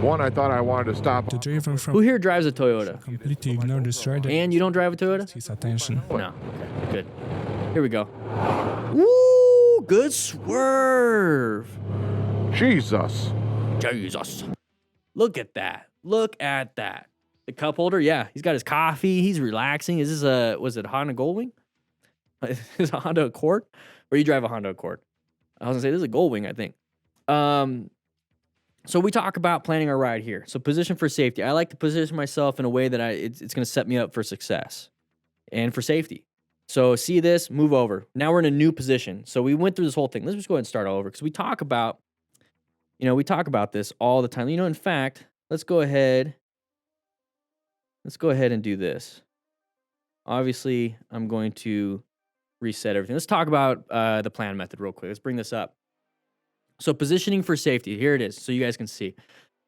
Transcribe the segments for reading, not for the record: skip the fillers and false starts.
One, I thought I wanted to stop. The driver Who from here drives a Toyota? completely ignored this rider. And you don't drive a Toyota? His attention. No. Okay, good. Here we go. Woo! Good swerve. Jesus. Jesus. Look at that. Look at that. The cup holder, yeah. He's got his coffee. He's relaxing. Is this was it a Honda Goldwing? Is it a Honda Accord? Or you drive a Honda Accord? I was gonna say this is a Goldwing, I think. So we talk about planning our ride here. So position for safety. I like to position myself in a way that it's gonna set me up for success and for safety. So see this, move over. Now we're in a new position. So we went through this whole thing. Let's just go ahead and start all over because we talk about this all the time. In fact, let's go ahead and do this. Obviously, I'm going to reset everything. Let's talk about the plan method real quick. Let's bring this up. So positioning for safety, here it is, so you guys can see.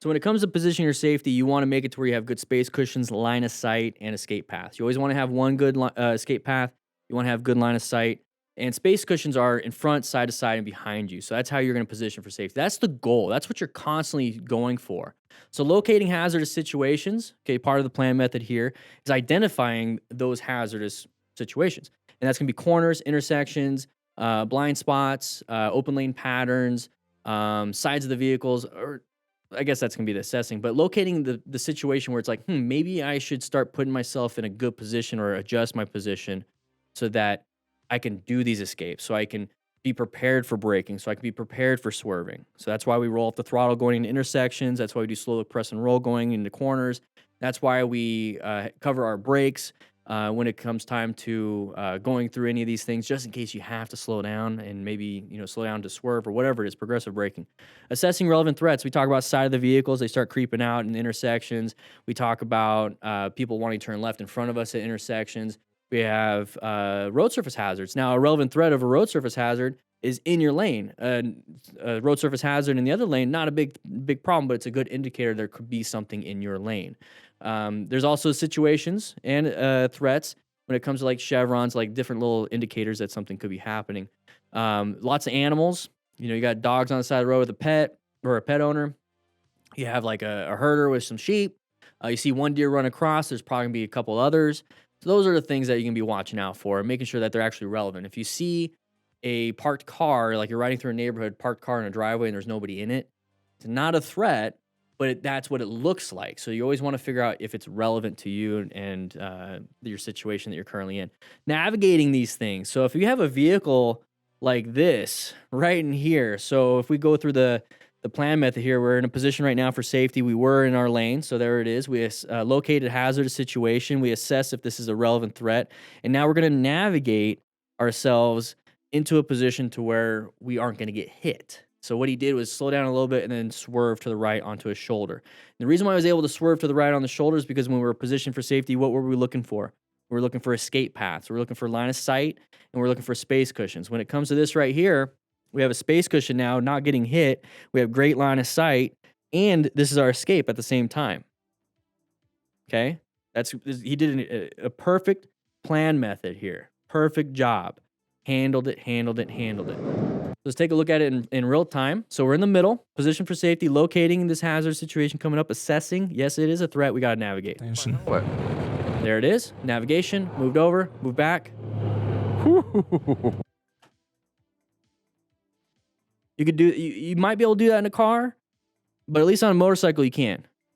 So when it comes to positioning your safety, you want to make it to where you have good space cushions, line of sight, and escape paths. You always want to have one good escape path. You want to have good line of sight. And space cushions are in front, side to side, and behind you. So that's how you're going to position for safety. That's the goal. That's what you're constantly going for. So locating hazardous situations, okay, part of the plan method here is identifying those hazardous situations. And that's going to be corners, intersections, blind spots, open lane patterns, sides of the vehicles, or I guess that's going to be the assessing. But locating the situation where it's like, maybe I should start putting myself in a good position or adjust my position so that I can do these escapes, so I can be prepared for braking, so I can be prepared for swerving. So that's why we roll off the throttle going into intersections. That's why we do slow look, press, and roll going into corners. That's why we cover our brakes when it comes time to going through any of these things, just in case you have to slow down and maybe slow down to swerve or whatever it is, progressive braking. Assessing relevant threats. We talk about side of the vehicles. They start creeping out in intersections. We talk about people wanting to turn left in front of us at intersections. We have road surface hazards. Now, a relevant threat of a road surface hazard is in your lane. A road surface hazard in the other lane, not a big problem, but it's a good indicator there could be something in your lane. There's also situations and threats when it comes to like chevrons, like different little indicators that something could be happening. Lots of animals. You got dogs on the side of the road with a pet or a pet owner. You have like a herder with some sheep. You see one deer run across. There's probably going to be a couple others. So those are the things that you can be watching out for and making sure that they're actually relevant. If you see a parked car, like you're riding through a neighborhood, parked car in a driveway and there's nobody in it, it's not a threat, but that's what it looks like. So you always want to figure out if it's relevant to you and your situation that you're currently in. Navigating these things. So if you have a vehicle like this right in here, so if we go through the plan method here, we're in a position right now for safety. We were in our lane, so there it is. We located a hazardous situation. We assess if this is a relevant threat. And now we're going to navigate ourselves into a position to where we aren't going to get hit. So what he did was slow down a little bit and then swerve to the right onto his shoulder. And the reason why I was able to swerve to the right on the shoulder is because when we were positioned for safety, what were we looking for? We were looking for escape paths. We're looking for line of sight, and we're looking for space cushions. When it comes to this right here, we have a space cushion now, not getting hit. We have great line of sight, and this is our escape at the same time. Okay? He did a perfect plan method here. Perfect job. Handled it. Let's take a look at it in real time. So we're in the middle, position for safety, locating this hazard situation coming up, assessing. Yes, it is a threat. We got to navigate. Attention. What? There it is. Navigation, moved over, moved back. You might be able to do that in a car, but at least on a motorcycle you can.